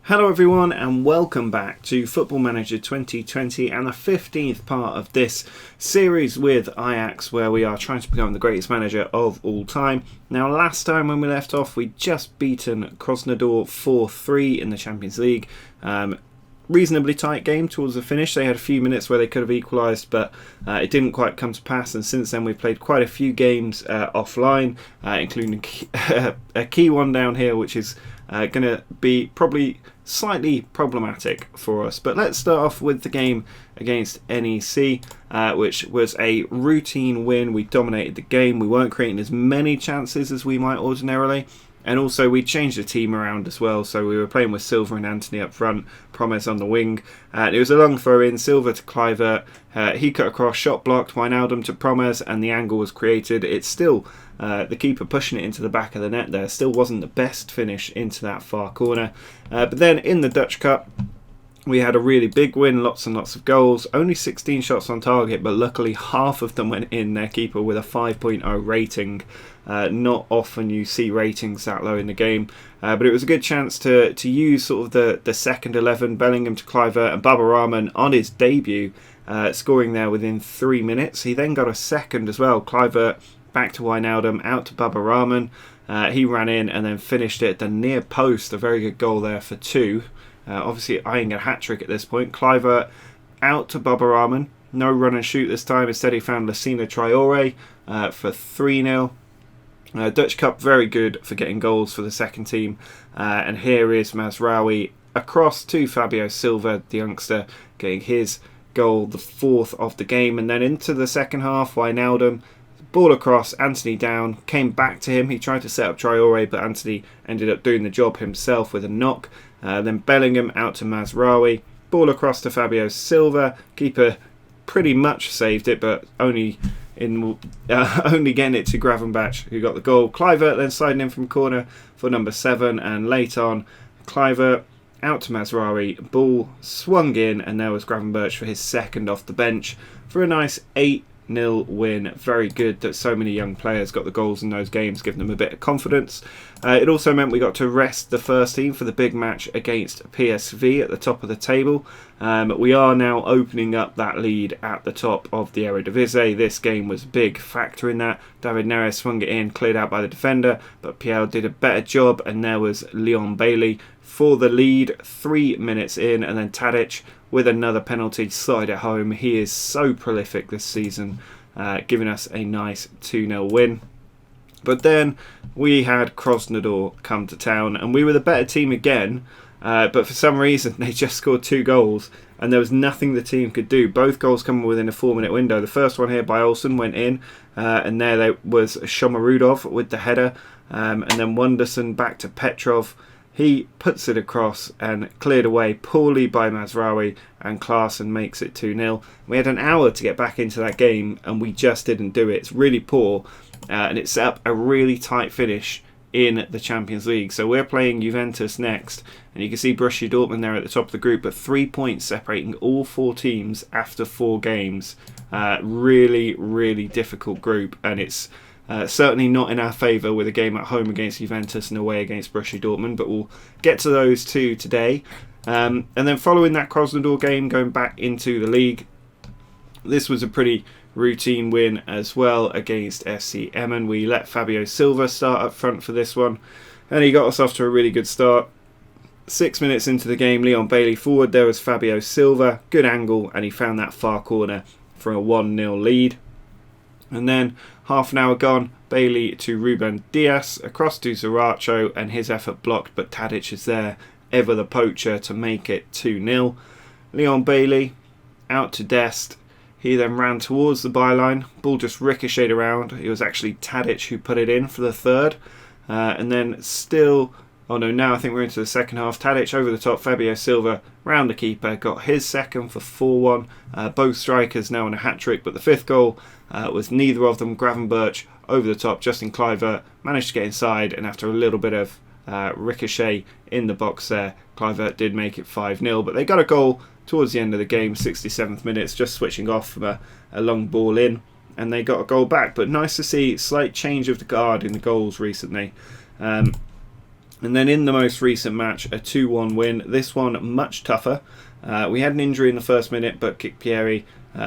Hello everyone and welcome back to Football Manager 2020 and the 15th part of this series with Ajax, where we are trying to become the greatest manager of all time. Now, last time when we left off, we'd just beaten Krasnodar 4-3 in the Champions League. Reasonably tight game towards the finish. They had a few minutes where they could have equalised, but it didn't quite come to pass, and since then we've played quite a few games offline, including a key one down here, which is going to be probably slightly problematic for us. But let's start off with the game against NEC, which was a routine win. We dominated the game. We weren't creating as many chances as we might ordinarily, and also we changed the team around as well. So we were playing with Silva and Anthony up front, Promes on the wing. It was a long throw in, Silva to Kluivert. He cut across, shot blocked, Wijnaldum to Promes, and the angle was created. It's still the keeper pushing it into the back of the net there. Still wasn't the best finish into that far corner. But then in the Dutch Cup, we had a really big win, lots and lots of goals. Only 16 shots on target, but luckily half of them went in. Their keeper with a 5.0 rating. Not often you see ratings that low in the game. But it was a good chance to use sort of the second 11, Bellingham to Kluivert, and Baba Rahman on his debut, scoring there within 3 minutes. He then got a second as well. Kluivert back to Wijnaldum, out to Baba Rahman. He ran in and then finished it at the near post. A very good goal there for two. Obviously eyeing a hat-trick at this point. Kluivert out to Baba Rahman. No run and shoot this time. Instead he found Lassina Traore for 3-0. Dutch Cup, very good for getting goals for the second team. And here is Mazraoui across to Fabio Silva, the youngster, getting his goal, the fourth of the game. And then into the second half, Wijnaldum, ball across, Anthony down, came back to him. He tried to set up Traore, but Anthony ended up doing the job himself with a knock. Then Bellingham out to Mazraoui, ball across to Fabio Silva. Keeper pretty much saved it, but only getting it to Gravenberch, who got the goal. Kluivert then sliding in from corner for number 7, and late on, Kluivert out to Mazraoui, ball swung in, and there was Gravenberch for his second off the bench for a nice 8-0 win. Very good that so many young players got the goals in those games, giving them a bit of confidence. It also meant we got to rest the first team for the big match against PSV at the top of the table. We are now opening up that lead at the top of the Eredivisie. This game was a big factor in that. David Neres swung it in, cleared out by the defender, but Pierre did a better job, and there was Leon Bailey for the lead 3 minutes in, and then Tadic with another penalty slide it home. He is so prolific this season, giving us a nice 2-0 win. But then we had Krasnodar come to town, and we were the better team again, but for some reason they just scored 2 goals, and there was nothing the team could do. Both goals coming within a 4-minute window. The first one here by Olsen went in, and there was Shomarudov with the header, and then Wonderson back to Petrov. He puts it across and cleared away poorly by Mazraoui, and Klaassen makes it 2-0. We had an hour to get back into that game, and we just didn't do it. It's really poor, and it set up a really tight finish in the Champions League. So we're playing Juventus next, and you can see Borussia Dortmund there at the top of the group, but 3 points separating all 4 teams after 4 games. Really, really difficult group, and it's certainly not in our favour with a game at home against Juventus and away against Borussia Dortmund, but we'll get to those two today. And then following that Krasnodar game, going back into the league, this was a pretty routine win as well against FC Emmen. We let Fabio Silva start up front for this one, and he got us off to a really good start. 6 minutes into the game, Leon Bailey forward, there was Fabio Silva, good angle, and he found that far corner for a 1-0 lead. And then half an hour gone, Bailey to Ruben Dias, across to Zaracho, and his effort blocked, but Tadic is there, ever the poacher, to make it 2-0. Leon Bailey out to Dest. He then ran towards the byline. Ball just ricocheted around. It was actually Tadic who put it in for the third. And then still... Oh no, now I think we're into the second half. Tadic over the top, Fabio Silva round the keeper, got his second for 4-1. Both strikers now on a hat-trick, but the fifth goal was neither of them. Gravenberch over the top, Justin Kluivert managed to get inside, and after a little bit of ricochet in the box there, Kluivert did make it 5-0. But they got a goal towards the end of the game, 67th minutes, just switching off from a long ball in, and they got a goal back. But nice to see slight change of the guard in the goals recently. And then in the most recent match, a 2-1 win. This one much tougher. We had an injury in the first minute, but Kikpieri,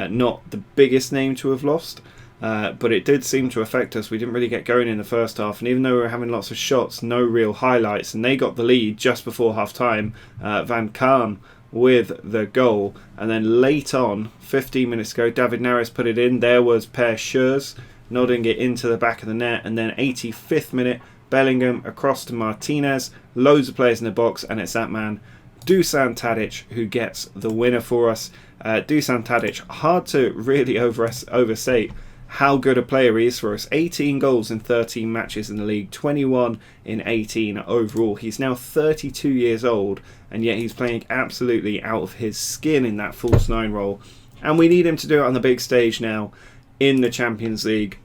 not the biggest name to have lost. But it did seem to affect us. We didn't really get going in the first half. And even though we were having lots of shots, no real highlights. And they got the lead just before half-time. Van Kaan with the goal. And then late on, 15 minutes ago, David Neres put it in. There was Per Schurz nodding it into the back of the net. And then 85th minute, Bellingham across to Martinez, loads of players in the box, and it's that man, Dusan Tadic, who gets the winner for us. Dusan Tadic, hard to really overstate how good a player he is for us. 18 goals in 13 matches in the league, 21 in 18 overall. He's now 32 years old, and yet he's playing absolutely out of his skin in that false nine role. And we need him to do it on the big stage now in the Champions League,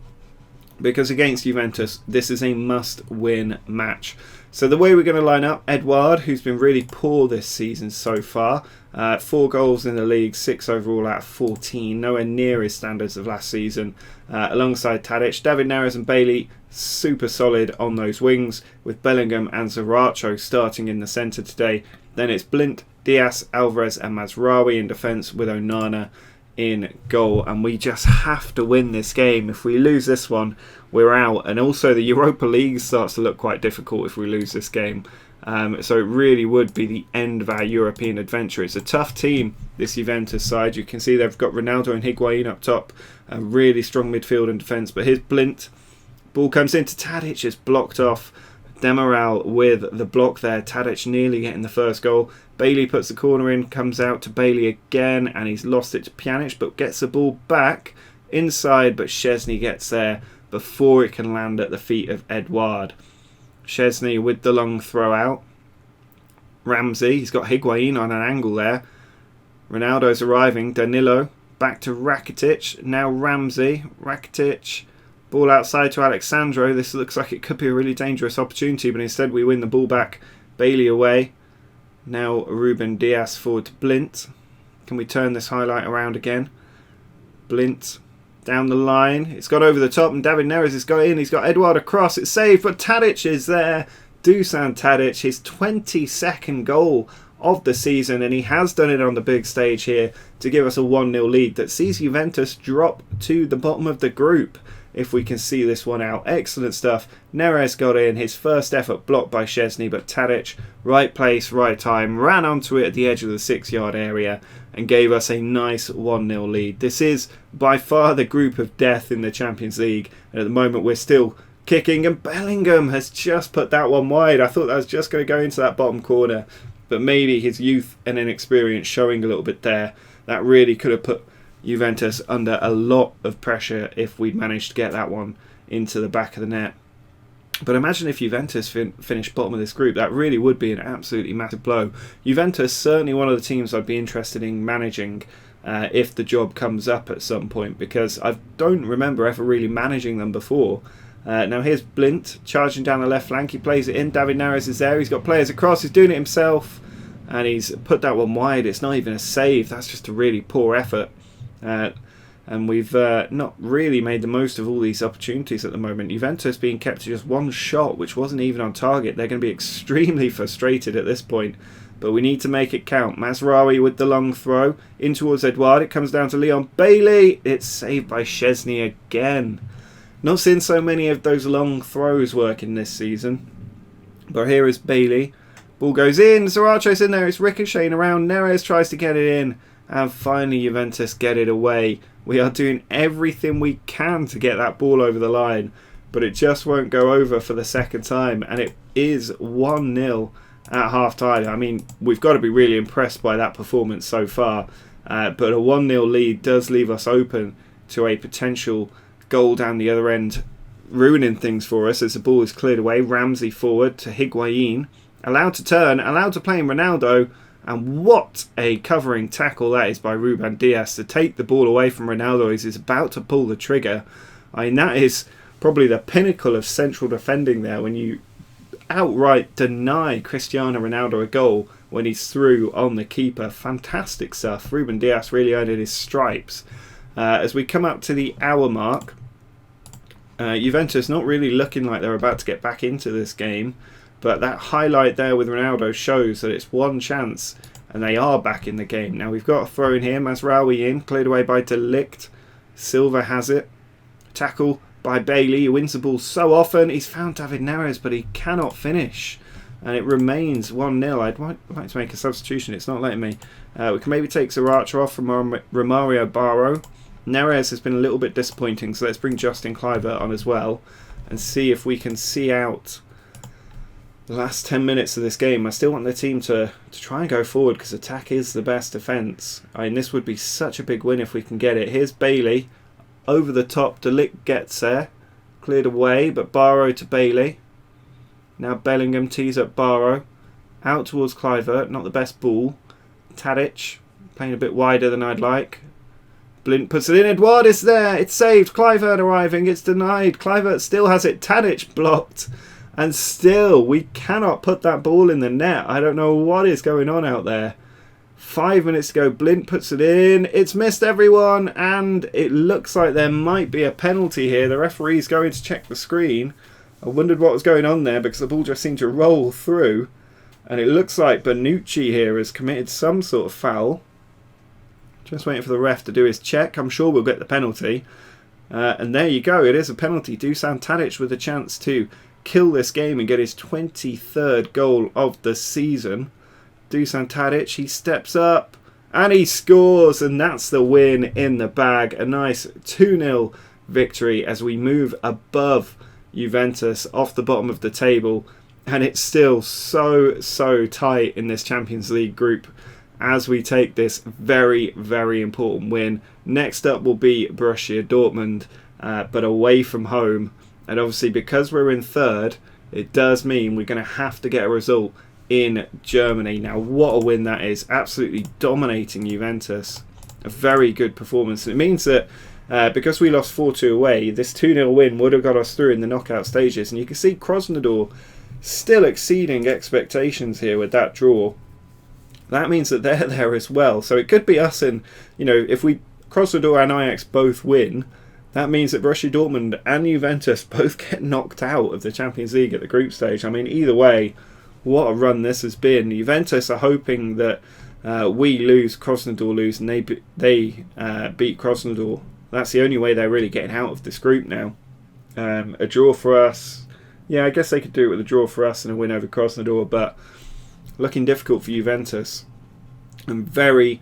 because against Juventus, this is a must-win match. So the way we're going to line up, Edouard, who's been really poor this season so far, 4 goals in the league, 6 overall out of 14, nowhere near his standards of last season, alongside Tadic. David Neres and Bailey, super solid on those wings, with Bellingham and Zaracho starting in the centre today. Then it's Blint, Diaz, Alvarez and Mazraoui in defence, with Onana in goal. And we just have to win this game. If we lose this one, we're out. And also the Europa League starts to look quite difficult if we lose this game. So it really would be the end of our European adventure. It's a tough team, this Juventus side. You can see they've got Ronaldo and Higuain up top, a really strong midfield and defence. But here's Blint, ball comes into Tadic, it's blocked off. Demiral with the block there. Tadic nearly getting the first goal. Bailey puts the corner in, comes out to Bailey again, and he's lost it to Pjanic, but gets the ball back inside, but Szczesny gets there before it can land at the feet of Edouard. Szczesny with the long throw out. Ramsey, he's got Higuain on an angle there. Ronaldo's arriving. Danilo, back to Rakitic. Now Ramsey. Rakitic, ball outside to Alexandro. This looks like it could be a really dangerous opportunity, but instead we win the ball back. Bailey away. Now Ruben Diaz forward to Blint. Can we turn this highlight around again? Blint down the line. It's got over the top and David Neres has got in. He's got Edouard across. It's saved, but Tadic is there. Dusan Tadic, his 22nd goal of the season, and he has done it on the big stage here to give us a 1-0 lead that sees Juventus drop to the bottom of the group. If we can see this one out. Excellent stuff. Neres got in, his first effort blocked by Szczesny, but Tadic, right place, right time, ran onto it at the edge of the 6-yard area and gave us a nice 1-0 lead. This is by far the group of death in the Champions League, and at the moment we're still kicking, and Bellingham has just put that one wide. I thought that was just going to go into that bottom corner, but maybe his youth and inexperience showing a little bit there. That really could have put Juventus under a lot of pressure if we'd managed to get that one into the back of the net. But imagine if Juventus finished bottom of this group. That really would be an absolutely massive blow. Juventus, certainly one of the teams I'd be interested in managing if the job comes up at some point, because I don't remember ever really managing them before. Now here's Blint charging down the left flank. He plays it in. David Neres is there. He's got players across. He's doing it himself, and he's put that one wide. It's not even a save. That's just a really poor effort. And we've not really made the most of all these opportunities at the moment. Juventus being kept to just one shot, which wasn't even on target. They're going to be extremely frustrated at this point, but we need to make it count. Mazraoui with the long throw in towards Edouard. It comes down to Leon Bailey. It's saved by Szczesny again. Not seen so many of those long throws working this season, but here is Bailey. Ball goes in. Zaracho's in there. It's ricocheting around. Neres tries to get it in. And finally Juventus get it away. We are doing everything we can to get that ball over the line, but it just won't go over for the second time, and it is 1-0 at half-time. I mean, we've got to be really impressed by that performance so far, but a 1-0 lead does leave us open to a potential goal down the other end, ruining things for us as the ball is cleared away. Ramsey forward to Higuain, allowed to turn, allowed to play in Ronaldo. And what a covering tackle that is by Ruben Diaz to take the ball away from Ronaldo as he's about to pull the trigger. I mean, that is probably the pinnacle of central defending there, when you outright deny Cristiano Ronaldo a goal when he's through on the keeper. Fantastic stuff. Ruben Diaz really earned his stripes. As we come up to the hour mark, Juventus not really looking like they're about to get back into this game. But that highlight there with Ronaldo shows that it's one chance and they are back in the game. Now we've got a throw in here. Mazraoui in, cleared away by De Ligt. Silva has it. Tackle by Bailey, who wins the ball so often. He's found David Neres, but he cannot finish. And it remains 1-0. I'd like to make a substitution. It's not letting me. We can maybe take Zaracha off from Romario Barro. Neres has been a little bit disappointing, so let's bring Justin Kluivert on as well and see if we can see out the last 10 minutes of this game. I still want the team to try and go forward because attack is the best defence. I mean, this would be such a big win if we can get it. Here's Bailey. Over the top, De Ligt gets there. Cleared away, but Barrow to Bailey. Now Bellingham tees up Barrow. Out towards Kluivert, not the best ball. Tadic, playing a bit wider than I'd like. Blint puts it in, Edouard is there, it's saved. Kluivert arriving, it's denied. Kluivert still has it, Tadic blocked. And still, we cannot put that ball in the net. I don't know what is going on out there. 5 minutes to go, Blint puts it in, it's missed everyone, and it looks like there might be a penalty here. The referee's going to check the screen. I wondered what was going on there because the ball just seemed to roll through, and it looks like Bonucci here has committed some sort of foul. Just waiting for the ref to do his check. I'm sure we'll get the penalty. And there you go, it is a penalty. Dusan Tadic with a chance to kill this game and get his 23rd goal of the season. Dusan Tadic, he steps up and he scores, and that's the win in the bag. A nice 2-0 victory as we move above Juventus off the bottom of the table, and it's still so tight in this Champions League group as we take this very important win. Next up will be Borussia Dortmund, but away from home, and obviously because we're in third, it does mean we're going to have to get a result in Germany. Now what a win that is, absolutely dominating Juventus. A very good performance. It means that because we lost 4-2 away, this 2-0 win would have got us through in the knockout stages. And you can see Krasnodar still exceeding expectations here with that draw. That means that they're there as well. So it could be us and, if Krasnodar and Ajax both win, that means that Borussia Dortmund and Juventus both get knocked out of the Champions League at the group stage. I mean, either way, what a run this has been. Juventus are hoping that we lose, Krasnodar lose, and they beat Krasnodar. That's the only way they're really getting out of this group now. A draw for us. Yeah, I guess they could do it with a draw for us and a win over Krasnodar, but looking difficult for Juventus. And very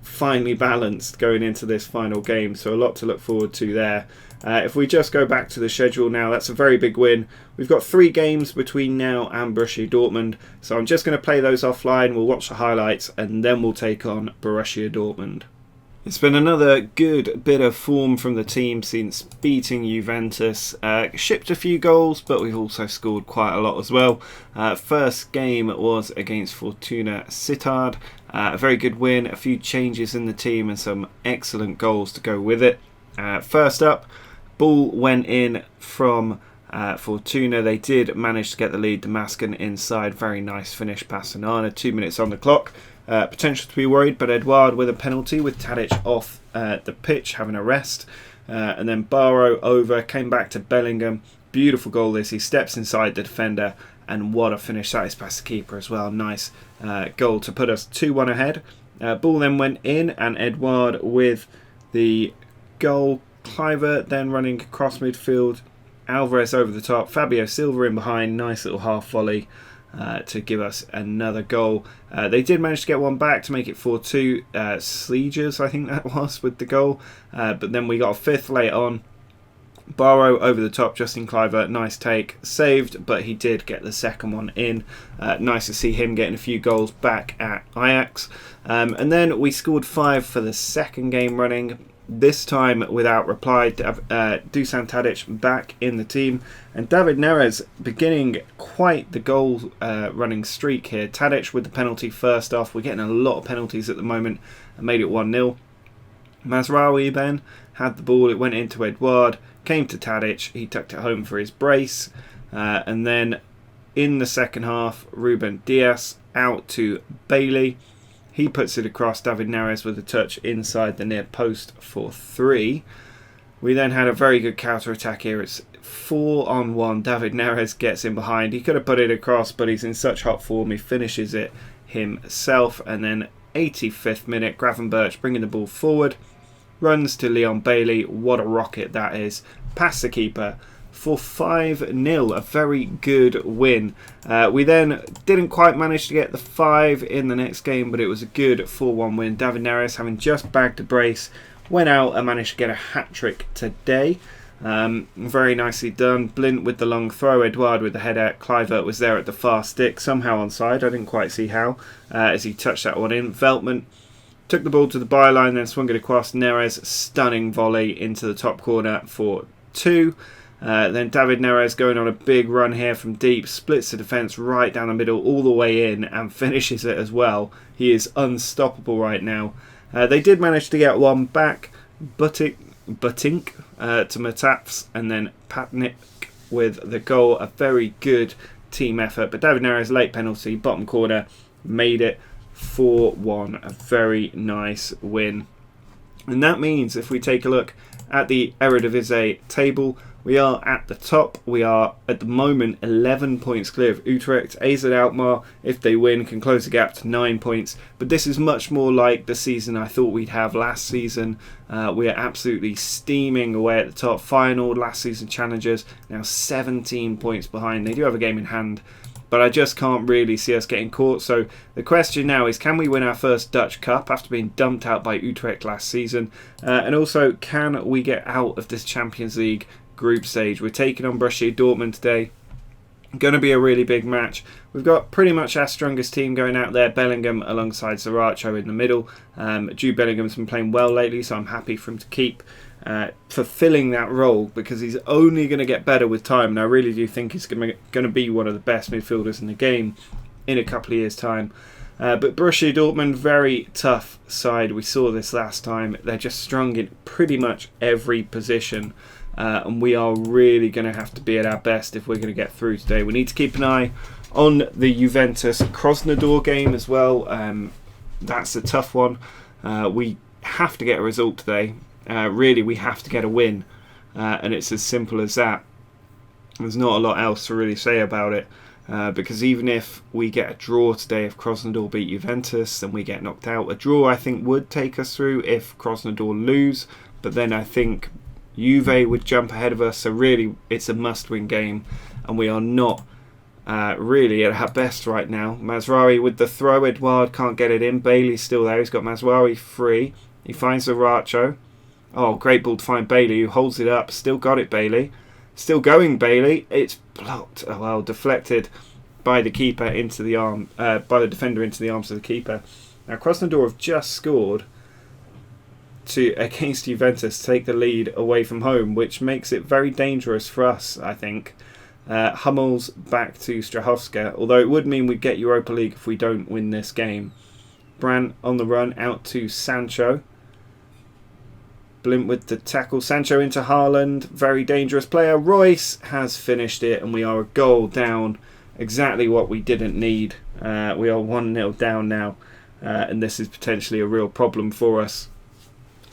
finely balanced going into this final game, so a lot to look forward to there. If we just go back to the schedule now, that's a very big win. We've got 3 games between now and Borussia Dortmund, so I'm just going to play those offline. We'll watch the highlights and then we'll take on Borussia Dortmund. It's been another good bit of form from the team since beating Juventus. Shipped a few goals, but we've also scored quite a lot as well. First game was against Fortuna Sittard. A very good win, a few changes in the team and some excellent goals to go with it. First up, ball went in from Fortuna. They did manage to get the lead. Damascus inside, very nice finish past Onana. 2 minutes on the clock. Potential to be worried, but Edouard with a penalty with Tadic off the pitch having a rest. And then Barrow over, came back to Bellingham. Beautiful goal this. He steps inside the defender, and what a finish that is past the keeper as well. Nice goal to put us 2-1 ahead. Ball then went in, and Edouard with the goal. Kluivert then running across midfield. Alvarez over the top. Fabio Silva in behind. Nice little half volley to give us another goal. They did manage to get one back to make it 4-2. Sleegers, I think that was, with the goal. But then we got a fifth late on. Barrow over the top, Justin Kluivert, nice take. Saved, but he did get the second one in. Nice to see him getting a few goals back at Ajax. And then we scored 5 for the second game running. This time without reply. Dusan Tadic back in the team. And David Neres beginning quite the goal running streak here. Tadic with the penalty first off. We're getting a lot of penalties at the moment and made it 1-0. Mazraoui then had the ball. It went into Edouard. Came to Tadic. He tucked it home for his brace. And then in the second half, Ruben Dias out to Bailey. He puts it across. David Neres with a touch inside the near post for 3. We then had a very good counter-attack here. It's 4-on-1. David Neres gets in behind. He could have put it across, but he's in such hot form. He finishes it himself. And then 85th minute, Gravenberch bringing the ball forward. Runs to Leon Bailey. What a rocket that is. Past the keeper for 5-0. A very good win. We then didn't quite manage to get the 5 in the next game, but it was a good 4-1 win. David Neres, having just bagged a brace, went out and managed to get a hat-trick today. Very nicely done. Blint with the long throw. Edouard with the header. Kluivert was there at the far stick, somehow onside. I didn't quite see how, as he touched that one in. Veltman took the ball to the byline, then swung it across. Neres, stunning volley into the top corner for 2. Then David Neres going on a big run here from deep, splits the defence right down the middle all the way in and finishes it as well. He is unstoppable right now. They did manage to get one back. Butink to Matafs, and then Patnik with the goal. A very good team effort. But David Neres, late penalty, bottom corner, made it 4-1. A very nice win. And that means if we take a look at the Eredivisie table, we are at the top. We are at the moment 11 points clear of Utrecht. AZ Alkmaar, if they win, can close the gap to 9 points. But this is much more like the season I thought we'd have last season. We are absolutely steaming away at the top. Final last season challengers, now 17 points behind. They do have a game in hand, but I just can't really see us getting caught. So the question now is, can we win our first Dutch Cup after being dumped out by Utrecht last season? And also, can we get out of this Champions League group stage? We're taking on Borussia Dortmund today. Going to be a really big match. We've got pretty much our strongest team going out there. Bellingham alongside Saracho in the middle. Jude Bellingham's been playing well lately, so I'm happy for him to keep fulfilling that role, because he's only going to get better with time, and I really do think he's going to be one of the best midfielders in the game in a couple of years' time. But Borussia Dortmund, very tough side. We saw this last time. They're just strong in pretty much every position. And we are really going to have to be at our best if we're going to get through today. We need to keep an eye on the Juventus Krasnodar game as well. That's a tough one. We have to get a result today. Really, we have to get a win. And it's as simple as that. There's not a lot else to really say about it. Because even if we get a draw today, if Krasnodar beat Juventus, then we get knocked out. A draw, I think, would take us through if Krasnodar lose. But then I think Juve would jump ahead of us, so really it's a must-win game, and we are not really at our best right now. Mazraoui with the throw. Edouard can't get it in. Bailey's still there. He's got Mazraoui free. He finds Saracho. Oh, great ball to find Bailey, who holds it up. Still got it, Bailey. Still going, Bailey. It's blocked. Oh, well, deflected by the keeper into the arm, by the defender into the arms of the keeper. Now, Krasnodar have just scored against Juventus, take the lead away from home, which makes it very dangerous for us, I think. Hummels back to Strahovska, although it would mean we'd get Europa League if we don't win this game. Brandt on the run, out to Sancho. Blimp with the tackle. Sancho into Haaland, very dangerous player. Royce has finished it, and we are a goal down. Exactly what we didn't need. We are 1-0 down now, and this is potentially a real problem for us.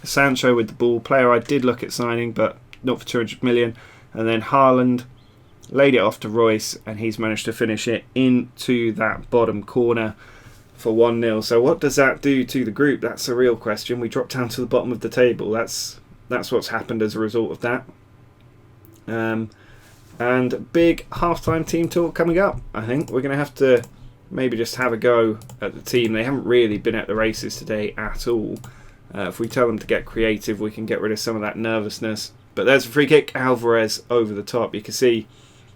Sancho with the ball, player I did look at signing, but not for 200 million. And then Haaland laid it off to Royce, and he's managed to finish it into that bottom corner for 1-0. So what does that do to the group? That's a real question. We dropped down to the bottom of the table. That's what's happened as a result of that. And big halftime team talk coming up. I think we're going to have to maybe just have a go at the team. They haven't really been at the races today at all. If we tell them to get creative, we can get rid of some of that nervousness. But there's a free kick. Alvarez over the top. You can see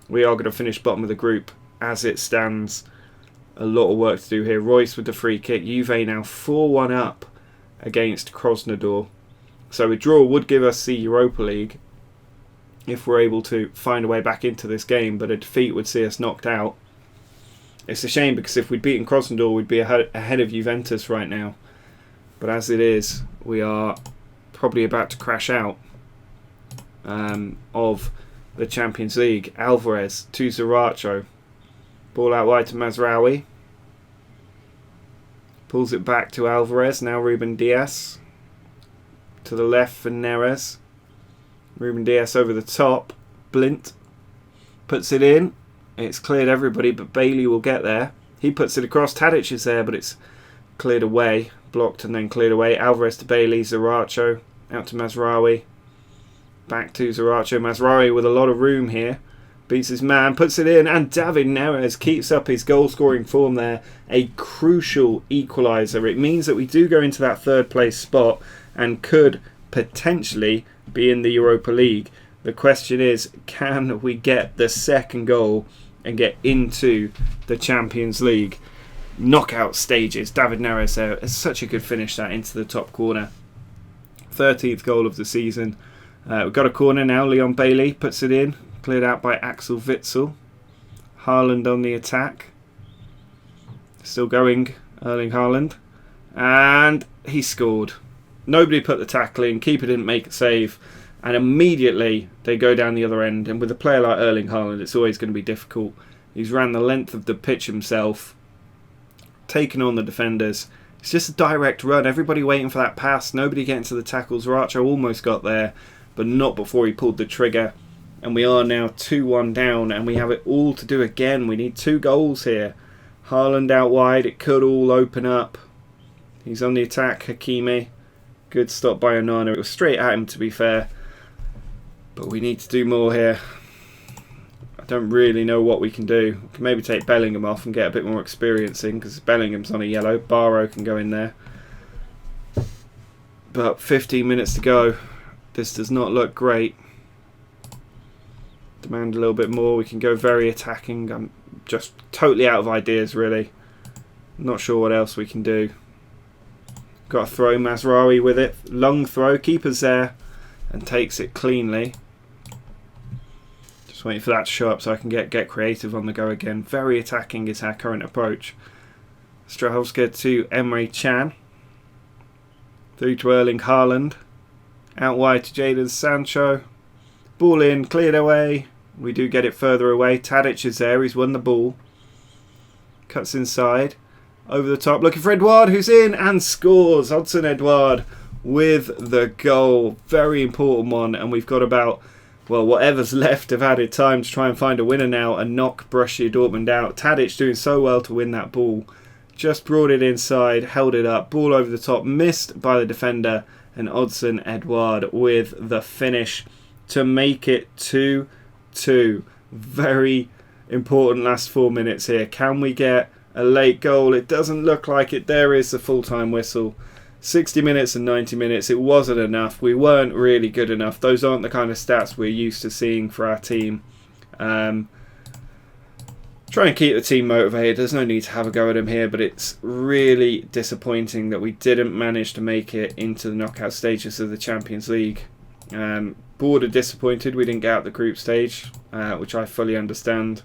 we are going to finish bottom of the group as it stands. A lot of work to do here. Royce with the free kick. Juve now 4-1 up against Krasnodar. So a draw would give us the Europa League if we're able to find a way back into this game. But a defeat would see us knocked out. It's a shame, because if we'd beaten Krasnodar, we'd be ahead of Juventus right now. But as it is, we are probably about to crash out of the Champions League. Alvarez to Saracho. Ball out wide to Mazraoui. Pulls it back to Alvarez. Now Ruben Dias. To the left for Neres. Ruben Dias over the top. Blint puts it in. It's cleared everybody, but Bailey will get there. He puts it across. Tadic is there, but it's cleared away. Blocked and then cleared away. Alvarez to Bailey. Zaracho out to Mazraoui. Back to Zaracho. Mazraoui with a lot of room here. Beats his man, puts it in, and David Neres keeps up his goal-scoring form there. A crucial equaliser. It means that we do go into that third place spot and could potentially be in the Europa League. The question is, can we get the second goal and get into the Champions League knockout stages? David Neres there. It's such a good finish that into the top corner. 13th goal of the season. We've got a corner now. Leon Bailey puts it in. Cleared out by Axel Witsel. Haaland on the attack. Still going, Erling Haaland. And he scored. Nobody put the tackle in. Keeper didn't make a save. And immediately they go down the other end. And with a player like Erling Haaland, it's always going to be difficult. He's ran the length of the pitch himself. Taken on the defenders. It's just a direct run. Everybody waiting for that pass. Nobody getting to the tackles. Zaracho almost got there, but not before he pulled the trigger. And we are now 2-1 down, and we have it all to do again. We need 2 goals here. Haaland out wide. It could all open up. He's on the attack. Hakimi. Good stop by Onana. It was straight at him, to be fair. But we need to do more here. I don't really know what we can do. We can maybe take Bellingham off and get a bit more experience in, because Bellingham's on a yellow. Barrow can go in there. But 15 minutes to go. This does not look great. Demand a little bit more. We can go very attacking. I'm just totally out of ideas, really. Not sure what else we can do. Got to throw. Mazraoui with it. Long throw. Keeper's there and takes it cleanly. Just waiting for that to show up so I can get creative on the go again. Very attacking is our current approach. Strahovska to Emre Can. Through to Erling Haaland. Out wide to Jadon Sancho. Ball in, cleared away. We do get it further away. Tadic is there, he's won the ball. Cuts inside. Over the top, looking for Edouard, who's in and scores. Hudson Edouard with the goal. Very important one, and we've got about, well, whatever's left of added time to try and find a winner now and knock Borussia Dortmund out. Tadic doing so well to win that ball. Just brought it inside, held it up. Ball over the top, missed by the defender. And Hudson Edouard with the finish to make it 2-2. Very important last 4 minutes here. Can we get a late goal? It doesn't look like it. There is the full-time whistle. 60 minutes and 90 minutes. It wasn't enough. We weren't really good enough. Those aren't the kind of stats we're used to seeing for our team. Try and keep the team motivated. There's no need to have a go at them here, but it's really disappointing that we didn't manage to make it into the knockout stages of the Champions League. Border disappointed we didn't get out the group stage, which I fully understand.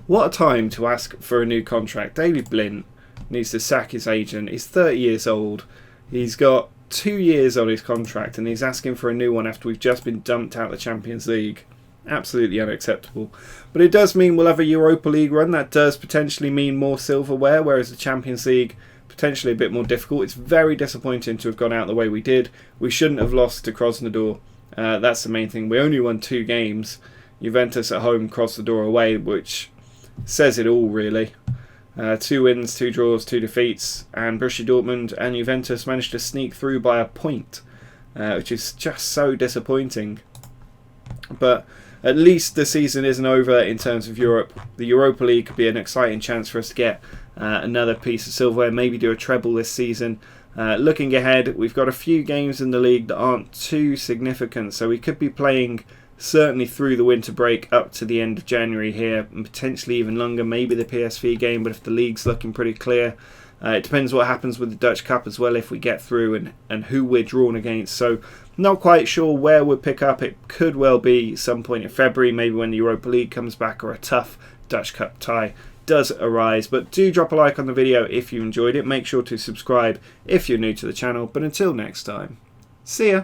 What a time to ask for a new contract. David Blint needs to sack his agent. He's 30 years old. He's got 2 years on his contract, and he's asking for a new one after we've just been dumped out of the Champions League. Absolutely unacceptable. But it does mean we'll have a Europa League run. That does potentially mean more silverware, whereas the Champions League potentially a bit more difficult. It's very disappointing to have gone out the way we did. We shouldn't have lost to Krasnodar. That's the main thing. We only won 2 games. Juventus at home, Krasnodar away, which says it all, really. 2 wins, 2 draws, 2 defeats, and Borussia Dortmund and Juventus managed to sneak through by a point, which is just so disappointing. But at least the season isn't over in terms of Europe. The Europa League could be an exciting chance for us to get another piece of silverware, maybe do a treble this season. Looking ahead, we've got a few games in the league that aren't too significant, so we could be playing certainly through the winter break up to the end of January here, and potentially even longer, maybe the PSV game, but if the league's looking pretty clear. It depends what happens with the Dutch Cup as well, if we get through, and who we're drawn against. So not quite sure where we'll pick up. It could well be some point in February, maybe when the Europa League comes back, or a tough Dutch Cup tie does arise. But do drop a like on the video if you enjoyed it. Make sure to subscribe if you're new to the channel. But until next time, see ya.